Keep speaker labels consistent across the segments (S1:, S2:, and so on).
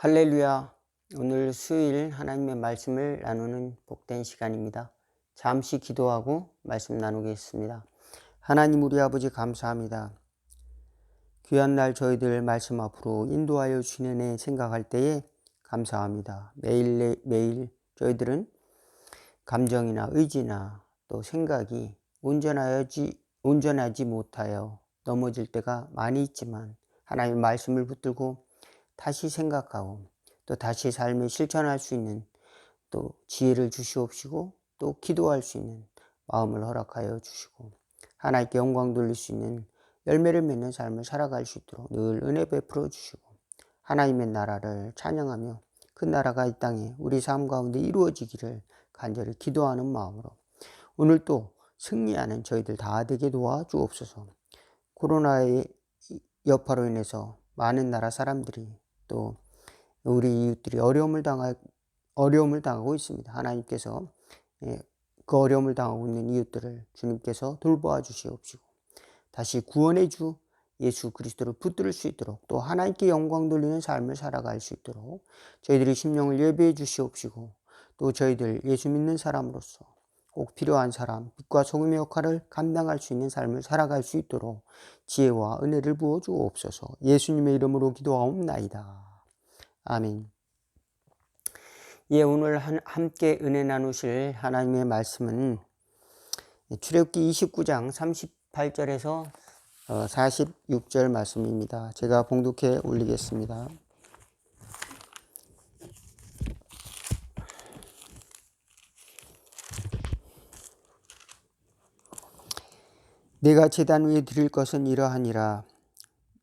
S1: 할렐루야. 오늘 수요일 하나님의 말씀을 나누는 복된 시간입니다. 잠시 기도하고 말씀 나누겠습니다. 하나님 우리 아버지 감사합니다. 귀한 날 저희들 말씀 앞으로 인도하여 주시는 애 생각할 때에 감사합니다. 매일 저희들은 감정이나 의지나 또 생각이 온전하지 못하여 넘어질 때가 많이 있지만 하나님의 말씀을 붙들고 다시 생각하고 또 다시 삶에 실천할 수 있는 또 지혜를 주시옵시고 또 기도할 수 있는 마음을 허락하여 주시고 하나님께 영광 돌릴 수 있는 열매를 맺는 삶을 살아갈 수 있도록 늘 은혜 베풀어 주시고 하나님의 나라를 찬양하며 그 나라가 이 땅에 우리 삶 가운데 이루어지기를 간절히 기도하는 마음으로 오늘 또 승리하는 저희들 다 되게 도와주옵소서. 코로나의 여파로 인해서 많은 나라 사람들이 또 우리 이웃들이 어려움을 당하고 있습니다. 하나님께서 그 어려움을 당하고 있는 이웃들을 주님께서 돌보아 주시옵시고 다시 구원의 주 예수 그리스도를 붙들 수 있도록 또 하나님께 영광 돌리는 삶을 살아갈 수 있도록 저희들이 심령을 예배해 주시옵시고 또 저희들 예수 믿는 사람으로서 꼭 필요한 사람, 빛과 소금의 역할을 감당할 수 있는 삶을 살아갈 수 있도록 지혜와 은혜를 부어 주옵소서. 예수님의 이름으로 기도하옵나이다. 아멘. 오늘 함께 은혜 나누실 하나님의 말씀은 출애굽기 29장 38절에서 46절 말씀입니다. 제가 봉독해 올리겠습니다. 내가 제단 위에 드릴 것은 이러하니라.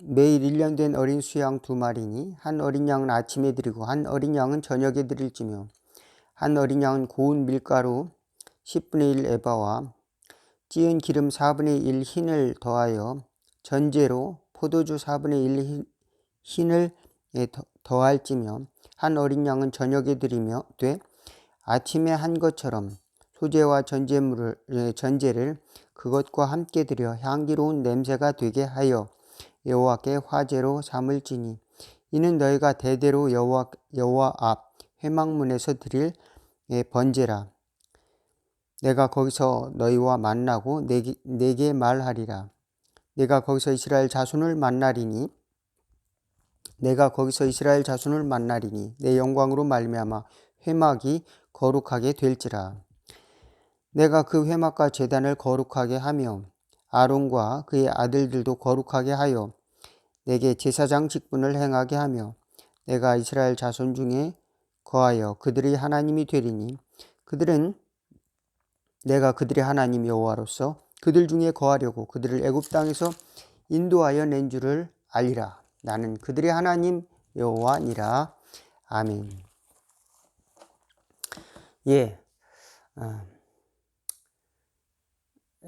S1: 매일 1년 된 어린 수양 2마리니 한 어린 양은 아침에 드리고 한 어린 양은 저녁에 드릴지며 한 어린 양은 고운 밀가루 10분의 1 에바와 찌은 기름 4분의 1 흰을 더하여 전제로 포도주 4분의 1 흰을 더할지며 한 어린 양은 저녁에 드리며 돼 아침에 한 것처럼 소제와 전제를 그것과 함께 드려 향기로운 냄새가 되게 하여 여호와께 화제로 삼을지니 이는 너희가 대대로 여호와 앞 회막문에서 드릴 번제라. 내가 거기서 너희와 만나고 내게 말하리라. 내가 거기서 이스라엘 자손을 만나리니 내 영광으로 말미암아 회막이 거룩하게 될지라. 내가 그 회막과 제단을 거룩하게 하며 아론과 그의 아들들도 거룩하게 하여 내게 제사장 직분을 행하게 하며 내가 이스라엘 자손 중에 거하여 그들의 하나님이 되리니 그들은 내가 그들의 하나님 여호와로서 그들 중에 거하려고 그들을 애굽 땅에서 인도하여 낸 줄을 알리라. 나는 그들의 하나님 여호와니라. 아멘.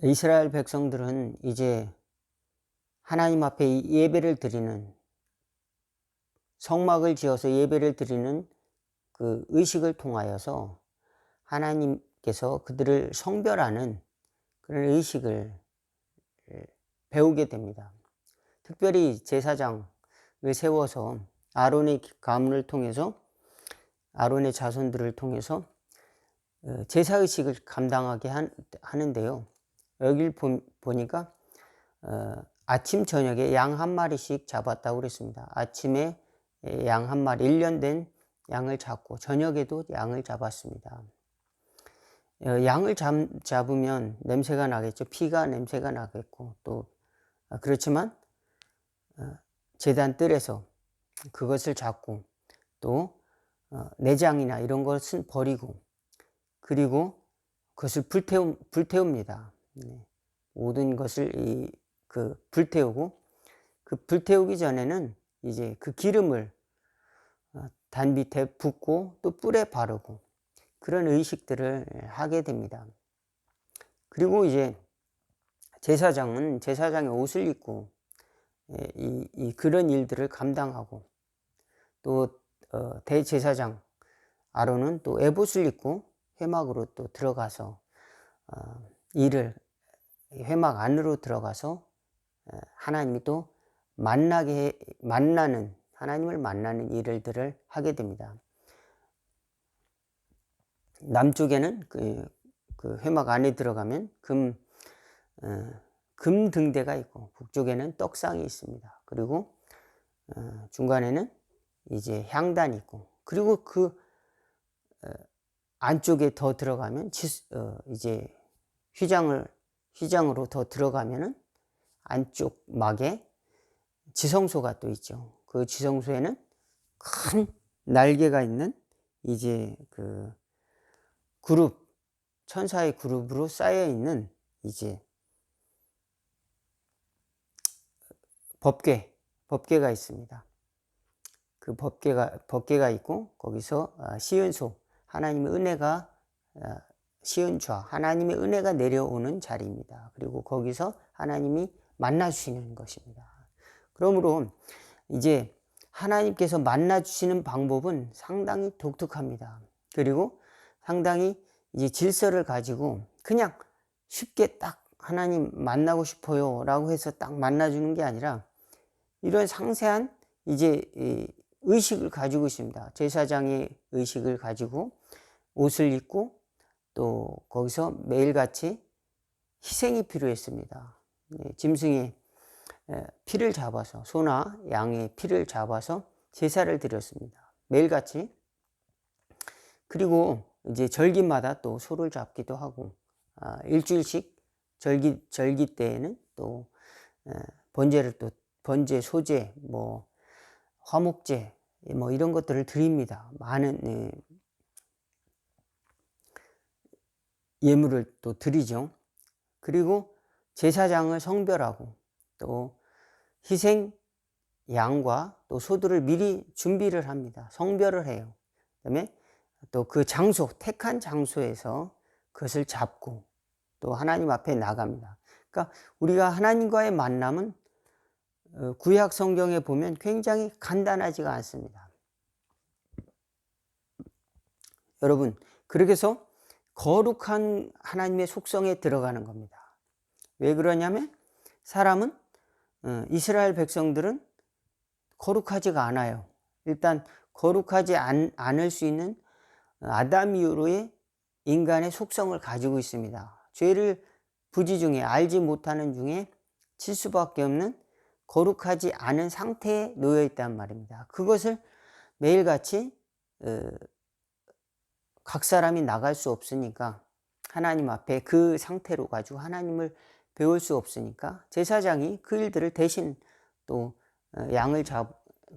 S1: 이스라엘 백성들은 이제 하나님 앞에 예배를 드리는 성막을 지어서 예배를 드리는 그 의식을 통하여서 하나님께서 그들을 성별하는 그런 의식을 배우게 됩니다. 특별히 제사장을 세워서 아론의 가문을 통해서 아론의 자손들을 통해서 제사의식을 감당하게 하는데요. 여길 보니까 아침 저녁에 양 한 마리씩 잡았다고 그랬습니다. 아침에 양 한 마리 1년 된 양을 잡고 저녁에도 양을 잡았습니다. 양을 잡으면 냄새가 나겠죠. 피가 냄새가 나겠고 또 그렇지만 제단 뜰에서 그것을 잡고 또 내장이나 이런 것은 버리고 그리고 그것을 불태웁니다. 모든 것을 불태우고 그 불태우기 전에는 이제 그 기름을 단 밑에 붓고 또 뿔에 바르고 그런 의식들을 하게 됩니다. 그리고 이제 제사장은 제사장의 옷을 입고 그런 일들을 감당하고 또 대제사장 아론은 또 에봇을 입고 회막으로 또 들어가서 회막 안으로 들어가서 하나님이 또 만나는 하나님을 만나는 일들을 하게 됩니다. 남쪽에는 그 회막 안에 들어가면 금 등대가 있고, 북쪽에는 떡상이 있습니다. 그리고 중간에는 이제 향단이 있고, 그리고 그 안쪽에 더 들어가면 이제 휘장으로 더 들어가면은 안쪽 막에 지성소가 또 있죠. 그 지성소에는 큰 날개가 있는 이제 그 천사의 그룹으로 쌓여 있는 이제 법궤가 있습니다. 그 법궤가 있고, 거기서 시은소, 하나님의 은혜가 시은좌, 하나님의 은혜가 내려오는 자리입니다. 그리고 거기서 하나님이 만나주시는 것입니다. 그러므로 이제 하나님께서 만나주시는 방법은 상당히 독특합니다. 그리고 상당히 이제 질서를 가지고 그냥 쉽게 딱 하나님 만나고 싶어요 라고 해서 딱 만나주는 게 아니라, 이런 상세한 이제 의식을 가지고 있습니다. 제사장의 의식을 가지고 옷을 입고, 또 거기서 매일같이 희생이 필요했습니다. 짐승의 피를 잡아서, 소나 양의 피를 잡아서 제사를 드렸습니다. 매일같이. 그리고 이제 절기마다 또 소를 잡기도 하고, 일주일씩 절기 때에는 또 번제, 소제, 뭐 화목제, 뭐 이런 것들을 드립니다. 많은 예물을 또 드리죠. 그리고 제사장을 성별하고, 또 희생 양과 또 소들을 미리 준비를 합니다. 성별을 해요. 그다음에 또 그 장소, 택한 장소에서 그것을 잡고 또 하나님 앞에 나갑니다. 그러니까 우리가 하나님과의 만남은 구약 성경에 보면 굉장히 간단하지가 않습니다. 여러분, 그렇게 해서 거룩한 하나님의 속성에 들어가는 겁니다. 왜 그러냐면, 사람은 이스라엘 백성들은 거룩하지가 않아요. 일단 거룩하지 않을 수 있는 아담 이후로의 인간의 속성을 가지고 있습니다. 죄를 부지 중에, 알지 못하는 중에 칠 수밖에 없는 거룩하지 않은 상태에 놓여 있단 말입니다. 그것을 매일같이 각 사람이 나갈 수 없으니까, 하나님 앞에 그 상태로 가지고 하나님을 배울 수 없으니까 제사장이 그 일들을 대신 또 양을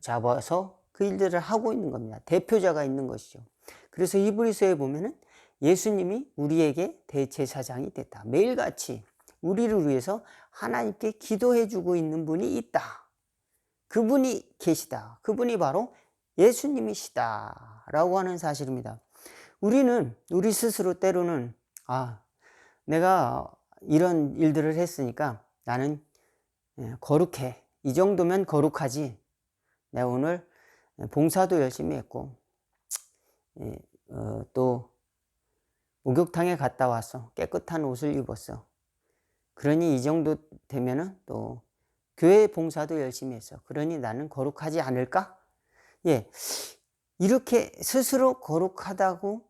S1: 잡아서 그 일들을 하고 있는 겁니다. 대표자가 있는 것이죠. 그래서 히브리서에 보면은 예수님이 우리에게 대제사장이 됐다. 매일같이 우리를 위해서 하나님께 기도해 주고 있는 분이 있다. 그분이 계시다. 그분이 바로 예수님이시다 라고 하는 사실입니다. 우리 스스로 때로는, 내가 이런 일들을 했으니까 나는 거룩해. 이 정도면 거룩하지. 내가 오늘 봉사도 열심히 했고, 또 목욕탕에 갔다 왔어. 깨끗한 옷을 입었어. 그러니 이 정도 되면은 또 교회 봉사도 열심히 했어. 그러니 나는 거룩하지 않을까? 이렇게 스스로 거룩하다고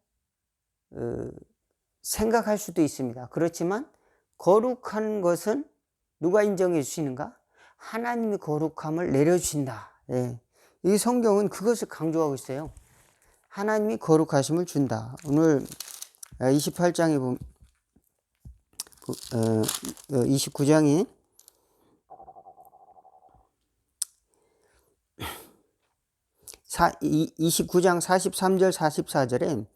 S1: 생각할 수도 있습니다. 그렇지만 거룩한 것은 누가 인정해 주시는가? 하나님이 거룩함을 내려주신다. 이 성경은 그것을 강조하고 있어요. 하나님이 거룩하심을 준다. 오늘 28장에 보면 29장이 29장 43절 44절에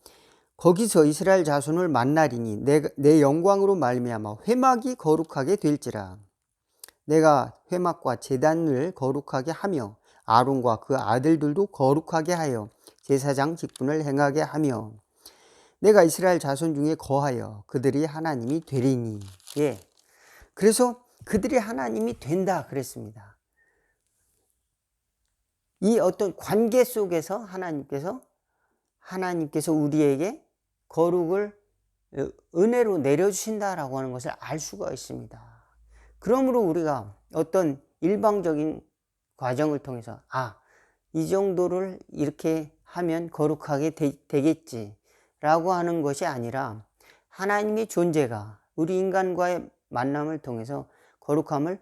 S1: 거기서 이스라엘 자손을 만나리니 내 영광으로 말미암아 회막이 거룩하게 될지라. 내가 회막과 제단을 거룩하게 하며 아론과 그 아들들도 거룩하게 하여 제사장 직분을 행하게 하며 내가 이스라엘 자손 중에 거하여 그들이 하나님이 되리니. 그래서 그들이 하나님이 된다 그랬습니다. 이 어떤 관계 속에서 하나님께서 우리에게 거룩을 은혜로 내려주신다라고 하는 것을 알 수가 있습니다. 그러므로 우리가 어떤 일방적인 과정을 통해서 이 정도를 이렇게 하면 거룩하게 되겠지 라고 하는 것이 아니라 하나님의 존재가 우리 인간과의 만남을 통해서 거룩함을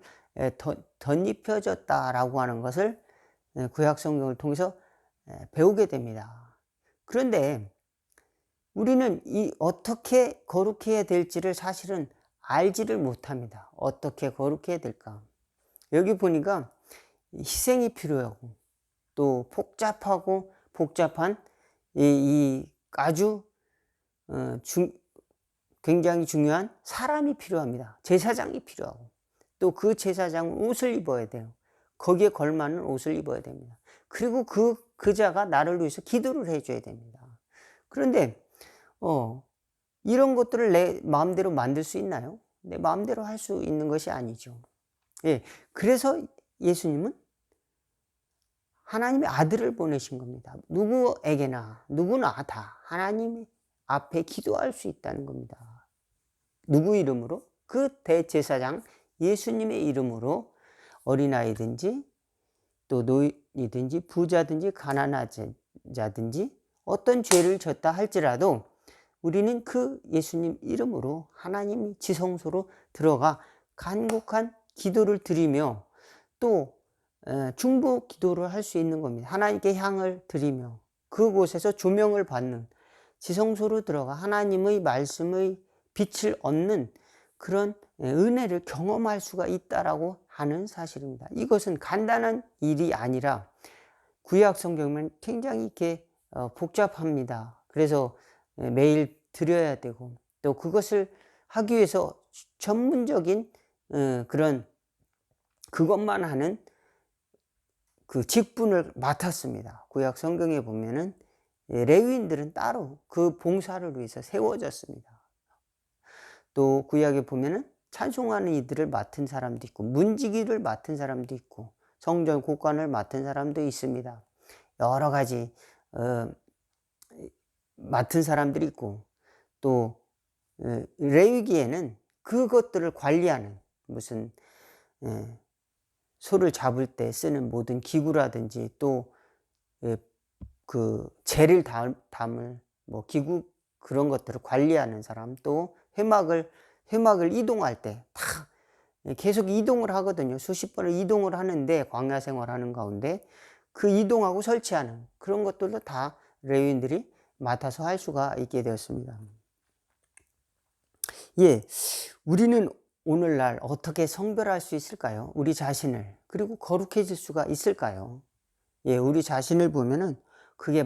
S1: 덧입혀졌다라고 하는 것을 구약 성경을 통해서 배우게 됩니다. 그런데 우리는 이 어떻게 거룩해야 될지를 사실은 알지를 못합니다. 어떻게 거룩해야 될까? 여기 보니까 희생이 필요하고 또 복잡한 이 아주 굉장히 중요한 사람이 필요합니다. 제사장이 필요하고 또 그 제사장은 옷을 입어야 돼요. 거기에 걸맞는 옷을 입어야 됩니다. 그리고 그 자가 나를 위해서 기도를 해줘야 됩니다. 그런데 이런 것들을 내 마음대로 만들 수 있나요? 내 마음대로 할 수 있는 것이 아니죠. 예, 그래서 예수님은 하나님의 아들을 보내신 겁니다. 누구나 다 하나님 앞에 기도할 수 있다는 겁니다. 누구 이름으로? 그 대제사장 예수님의 이름으로 어린아이든지 또 노인이든지 부자든지 가난한 자든지 어떤 죄를 졌다 할지라도 우리는 그 예수님 이름으로 하나님이 지성소로 들어가 간곡한 기도를 드리며 또 중보 기도를 할 수 있는 겁니다. 하나님께 향을 드리며 그곳에서 조명을 받는 지성소로 들어가 하나님의 말씀의 빛을 얻는 그런 은혜를 경험할 수가 있다라고 하는 사실입니다. 이것은 간단한 일이 아니라 구약 성경은 굉장히 이렇게 복잡합니다. 그래서 매일 드려야 되고 또 그것을 하기 위해서 전문적인 그런 그것만 하는 그 직분을 맡았습니다. 구약 성경에 보면은 레위인들은 따로 그 봉사를 위해서 세워졌습니다. 또 구약에 보면은 찬송하는 이들을 맡은 사람도 있고 문지기를 맡은 사람도 있고 성전 곡관을 맡은 사람도 있습니다. 여러 가지 맡은 사람들이 있고 또 레위기에는 그것들을 관리하는 무슨 소를 잡을 때 쓰는 모든 기구라든지 또 그 재를 담을 뭐 기구 그런 것들을 관리하는 사람 또 회막을 이동할 때 다 계속 이동을 하거든요. 수십 번을 이동을 하는데 광야 생활하는 가운데 그 이동하고 설치하는 그런 것들도 다 레위인들이 맡아서 할 수가 있게 되었습니다. 예, 우리는 오늘날 어떻게 성별할 수 있을까요? 우리 자신을 그리고 거룩해질 수가 있을까요? 예, 우리 자신을 보면은 그게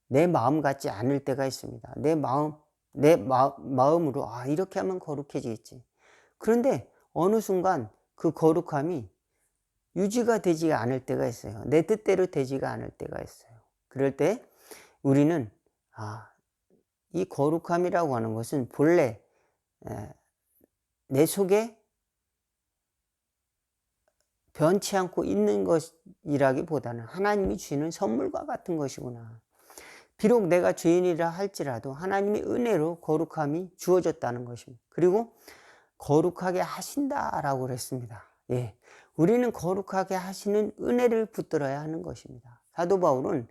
S1: 내 마음 같지 않을 때가 있습니다. 내 마음으로 이렇게 하면 거룩해지겠지. 그런데 어느 순간 그 거룩함이 유지가 되지 않을 때가 있어요. 내 뜻대로 되지가 않을 때가 있어요. 그럴 때 우리는 이 거룩함이라고 하는 것은 본래 내 속에 변치 않고 있는 것이라기보다는 하나님이 주시는 선물과 같은 것이구나. 비록 내가 죄인이라 할지라도 하나님의 은혜로 거룩함이 주어졌다는 것입니다. 그리고 거룩하게 하신다라고 그랬습니다. 예, 우리는 거룩하게 하시는 은혜를 붙들어야 하는 것입니다. 사도 바울은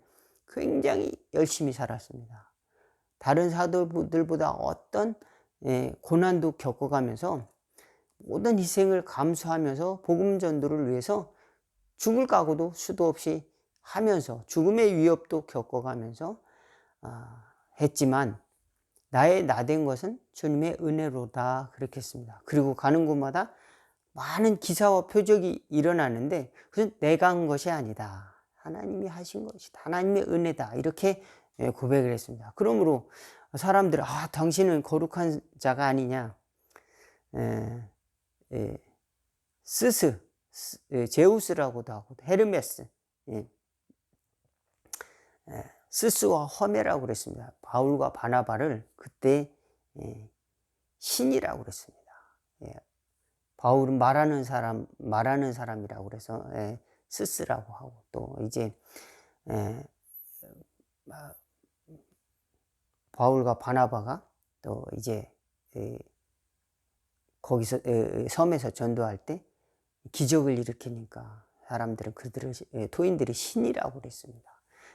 S1: 굉장히 열심히 살았습니다. 다른 사도들보다 어떤 고난도 겪어가면서 모든 희생을 감수하면서 복음 전도를 위해서 죽을 각오도 수도 없이 하면서 죽음의 위협도 겪어가면서 했지만 나의 나된 것은 주님의 은혜로다 그렇게 했습니다. 그리고 가는 곳마다 많은 기사와 표적이 일어나는데 그것은 내가 한 것이 아니다. 하나님이 하신 것이다. 하나님의 은혜다. 이렇게 고백을 했습니다. 그러므로 사람들은 당신은 거룩한 자가 아니냐. 제우스라고도 하고 헤르메스, 스스와 허메라고 그랬습니다. 바울과 바나바를 그때 신이라고 그랬습니다. 바울은 말하는 사람이라고 그래서 스스라고 하고 또 이제 바울과 바나바가 또 이제 거기서 섬에서 전도할 때 기적을 일으키니까 사람들은 그들을 토인들이 신이라고 그랬습니다.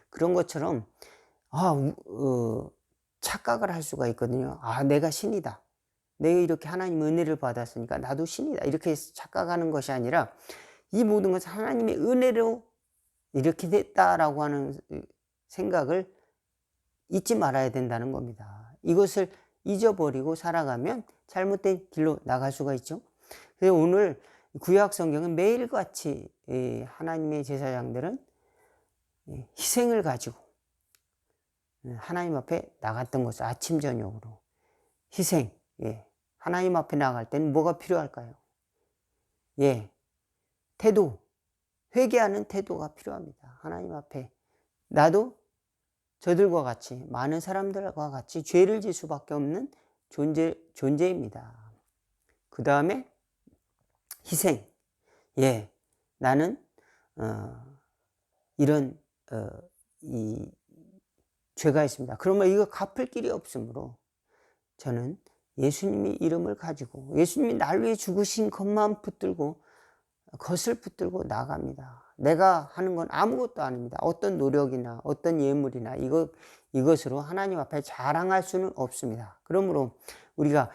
S1: 그런 것처럼 착각을 할 수가 있거든요. 내가 신이다. 내가 이렇게 하나님 은혜를 받았으니까 나도 신이다. 이렇게 착각하는 것이 아니라 이 모든 것은 하나님의 은혜로 이렇게 됐다라고 하는 생각을 잊지 말아야 된다는 겁니다. 이것을 잊어버리고 살아가면 잘못된 길로 나갈 수가 있죠. 그래서 오늘 구약 성경은 매일같이 하나님의 제사장들은 희생을 가지고 하나님 앞에 나갔던 것을 아침 저녁으로 희생. 하나님 앞에 나갈 때는 뭐가 필요할까요? 태도, 회개하는 태도가 필요합니다. 하나님 앞에 나도 저들과 같이, 많은 사람들과 같이 죄를 질 수밖에 없는 존재입니다. 그 다음에 희생. 나는 이런 이 죄가 있습니다. 그러면 이거 갚을 길이 없으므로 저는 예수님의 이름을 가지고 예수님이 날 위해 죽으신 것만 붙들고 것을 붙들고 나갑니다. 내가 하는 건 아무것도 아닙니다. 어떤 노력이나 어떤 예물이나 이것으로 하나님 앞에 자랑할 수는 없습니다. 그러므로 우리가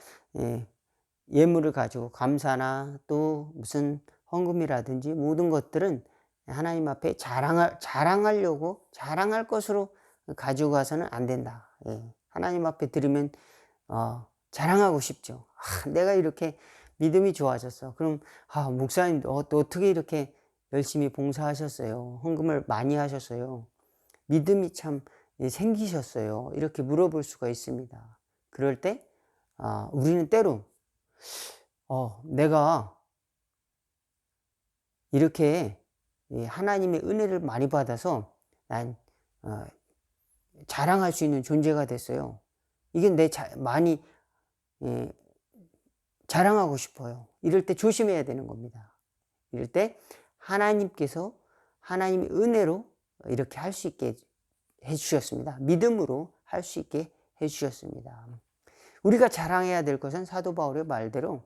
S1: 예물을 가지고 감사나 또 무슨 헌금이라든지 모든 것들은 하나님 앞에 자랑하려고 자랑할 것으로 가지고 가서는 안 된다. 하나님 앞에 드리면 자랑하고 싶죠. 내가 이렇게 믿음이 좋아졌어. 그럼 목사님도 어떻게 이렇게 열심히 봉사하셨어요? 헌금을 많이 하셨어요? 믿음이 참 생기셨어요? 이렇게 물어볼 수가 있습니다. 그럴 때 우리는 때로 내가 이렇게 하나님의 은혜를 많이 받아서 난 자랑할 수 있는 존재가 됐어요. 이게 많이 자랑하고 싶어요. 이럴 때 조심해야 되는 겁니다. 이럴 때 하나님께서 하나님의 은혜로 이렇게 할 수 있게 해주셨습니다. 믿음으로 할 수 있게 해주셨습니다. 우리가 자랑해야 될 것은 사도 바울의 말대로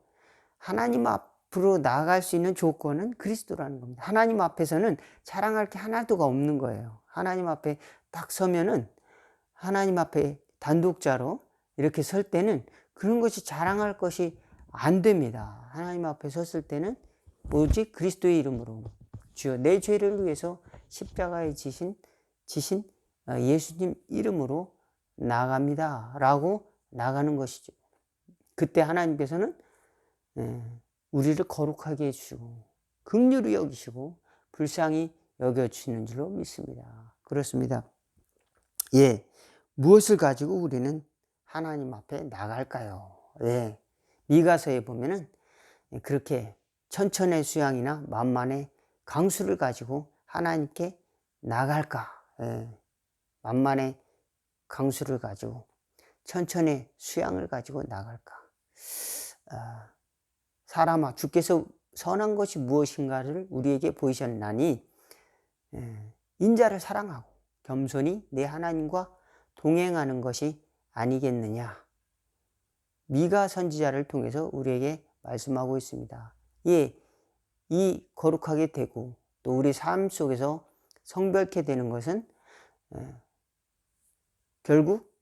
S1: 하나님 앞으로 나아갈 수 있는 조건은 그리스도라는 겁니다. 하나님 앞에서는 자랑할 게 하나도가 없는 거예요. 하나님 앞에 딱 서면은 하나님 앞에 단독자로 이렇게 설 때는 그런 것이 자랑할 것이 안 됩니다. 하나님 앞에 섰을 때는 오직 그리스도의 이름으로 주여 내 죄를 위해서 십자가에 지신 예수님 이름으로 나갑니다 라고 나가는 것이죠. 그때 하나님께서는 우리를 거룩하게 해주시고 긍휼히 여기시고 불쌍히 여겨주시는 줄로 믿습니다. 그렇습니다. 무엇을 가지고 우리는 하나님 앞에 나갈까요? 미가서에 보면은 그렇게 천천의 수양이나 만만의 강수를 가지고 하나님께 나갈까? 만만의 강수를 가지고 천천의 수양을 가지고 나갈까? 사람아, 주께서 선한 것이 무엇인가를 우리에게 보이셨나니 인자를 사랑하고 겸손히 내 하나님과 동행하는 것이 아니겠느냐. 미가 선지자를 통해서 우리에게 말씀하고 있습니다. 이 거룩하게 되고 또 우리 삶 속에서 성별케 되는 것은 결국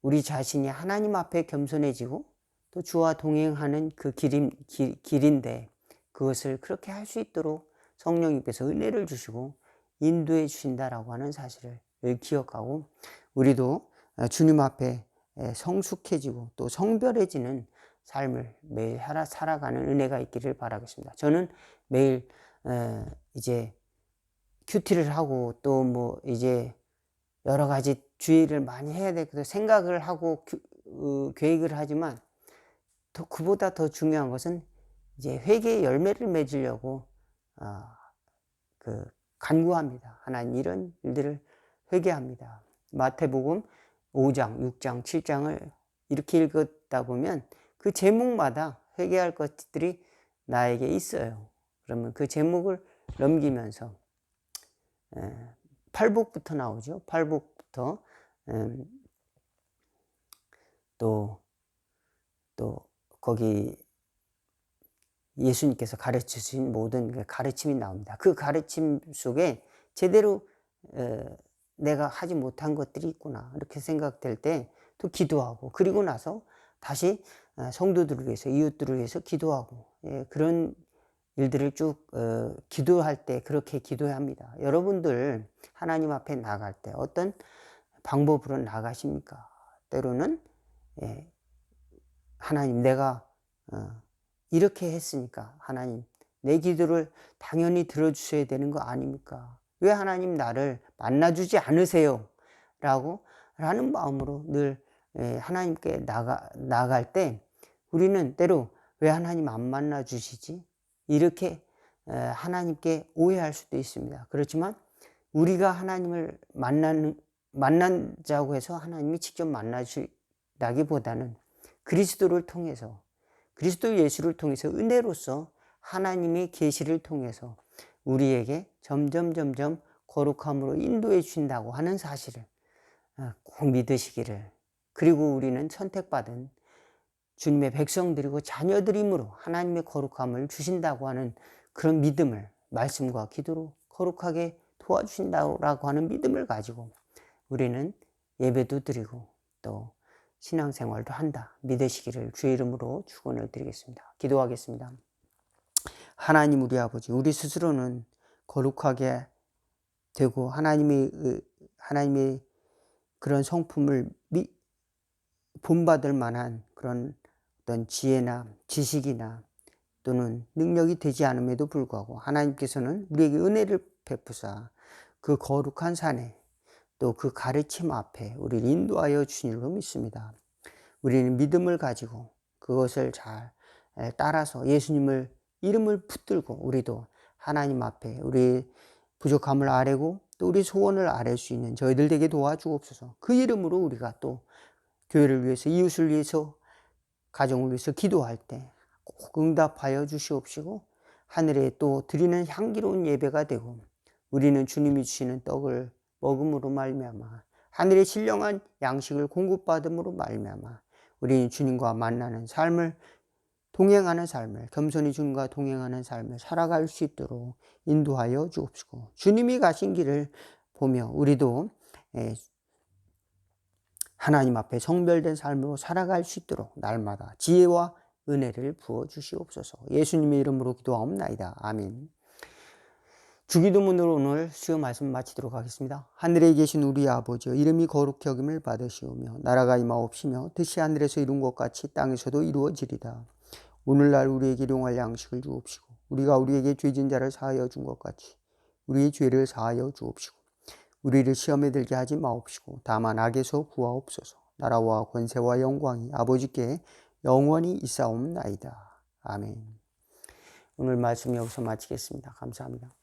S1: 우리 자신이 하나님 앞에 겸손해지고 또 주와 동행하는 그 길인데 그것을 그렇게 할 수 있도록 성령님께서 은혜를 주시고 인도해 주신다라고 하는 사실을 기억하고 우리도 주님 앞에 성숙해지고 또 성별해지는 삶을 매일 살아가는 은혜가 있기를 바라겠습니다. 저는 매일 이제 큐티를 하고 또 뭐 이제 여러 가지 주의를 많이 해야 되고 생각을 하고 계획을 하지만 또 그보다 더 중요한 것은 이제 회개의 열매를 맺으려고 간구합니다. 하나님 이런 일들을 회개합니다. 마태복음 5장, 6장, 7장을 이렇게 읽었다 보면 그 제목마다 회개할 것들이 나에게 있어요. 그러면 그 제목을 넘기면서 팔복부터 나오죠. 팔복부터 또 거기 예수님께서 가르치신 모든 그 가르침이 나옵니다. 그 가르침 속에 제대로 내가 하지 못한 것들이 있구나 이렇게 생각될 때 또 기도하고, 그리고 나서 다시 성도들을 위해서, 이웃들을 위해서 기도하고, 그런 일들을 쭉 기도할 때 그렇게 기도해야 합니다. 여러분들 하나님 앞에 나갈 때 어떤 방법으로 나가십니까? 때로는 하나님, 내가 이렇게 했으니까 하나님 내 기도를 당연히 들어주셔야 되는 거 아닙니까? 왜 하나님 나를 만나주지 않으세요? 라는 마음으로 늘 하나님께 나갈 때 우리는 때로 왜 하나님 안 만나주시지? 이렇게 하나님께 오해할 수도 있습니다. 그렇지만 우리가 하나님을 만나자고 해서 하나님이 직접 만나주다기보다는 그리스도를 통해서, 그리스도 예수를 통해서 은혜로서 하나님의 계시를 통해서 우리에게 점점 거룩함으로 인도해 주신다고 하는 사실을 꼭 믿으시기를, 그리고 우리는 선택받은 주님의 백성들이고 자녀들이므로 하나님의 거룩함을 주신다고 하는 그런 믿음을, 말씀과 기도로 거룩하게 도와주신다고 하는 믿음을 가지고 우리는 예배도 드리고 또 신앙생활도 한다 믿으시기를 주의 이름으로 축원을 드리겠습니다. 기도하겠습니다. 하나님 우리 아버지, 우리 스스로는 거룩하게 되고 하나님의 그런 성품을 본받을 만한 그런 어떤 지혜나 지식이나 또는 능력이 되지 않음에도 불구하고 하나님께서는 우리에게 은혜를 베푸사 그 거룩한 산에 또 그 가르침 앞에 우리를 인도하여 주신 줄로 믿습니다. 우리는 믿음을 가지고 그것을 잘 따라서 예수님을 이름을 붙들고 우리도 하나님 앞에 우리 부족함을 아뢰고 또 우리 소원을 아뢰 수 있는 저희들 되게 도와주옵소서. 그 이름으로 우리가 또 교회를 위해서, 이웃을 위해서, 가정을 위해서 기도할 때 꼭 응답하여 주시옵시고 하늘에 또 드리는 향기로운 예배가 되고 우리는 주님이 주시는 떡을 먹음으로 말미암아 하늘의 신령한 양식을 공급받음으로 말미암아 우리는 주님과 만나는 삶을, 동행하는 삶을, 겸손히 주님과 동행하는 삶을 살아갈 수 있도록 인도하여 주옵시고 주님이 가신 길을 보며 우리도 하나님 앞에 성별된 삶으로 살아갈 수 있도록 날마다 지혜와 은혜를 부어 주시옵소서. 예수님의 이름으로 기도하옵나이다. 아멘. 주기도문으로 오늘 수요 말씀 마치도록 하겠습니다. 하늘에 계신 우리 아버지여, 이름이 거룩히 여김을 받으시오며 나라가 임하옵시며 뜻이 하늘에서 이룬 것 같이 땅에서도 이루어지리다. 오늘날 우리에게 일용할 양식을 주옵시고 우리가 우리에게 죄진 자를 사하여 준 것 같이 우리의 죄를 사하여 주옵시고 우리를 시험에 들게 하지 마옵시고 다만 악에서 구하옵소서. 나라와 권세와 영광이 아버지께 영원히 있사옵나이다. 아멘. 오늘 말씀 여기서 마치겠습니다. 감사합니다.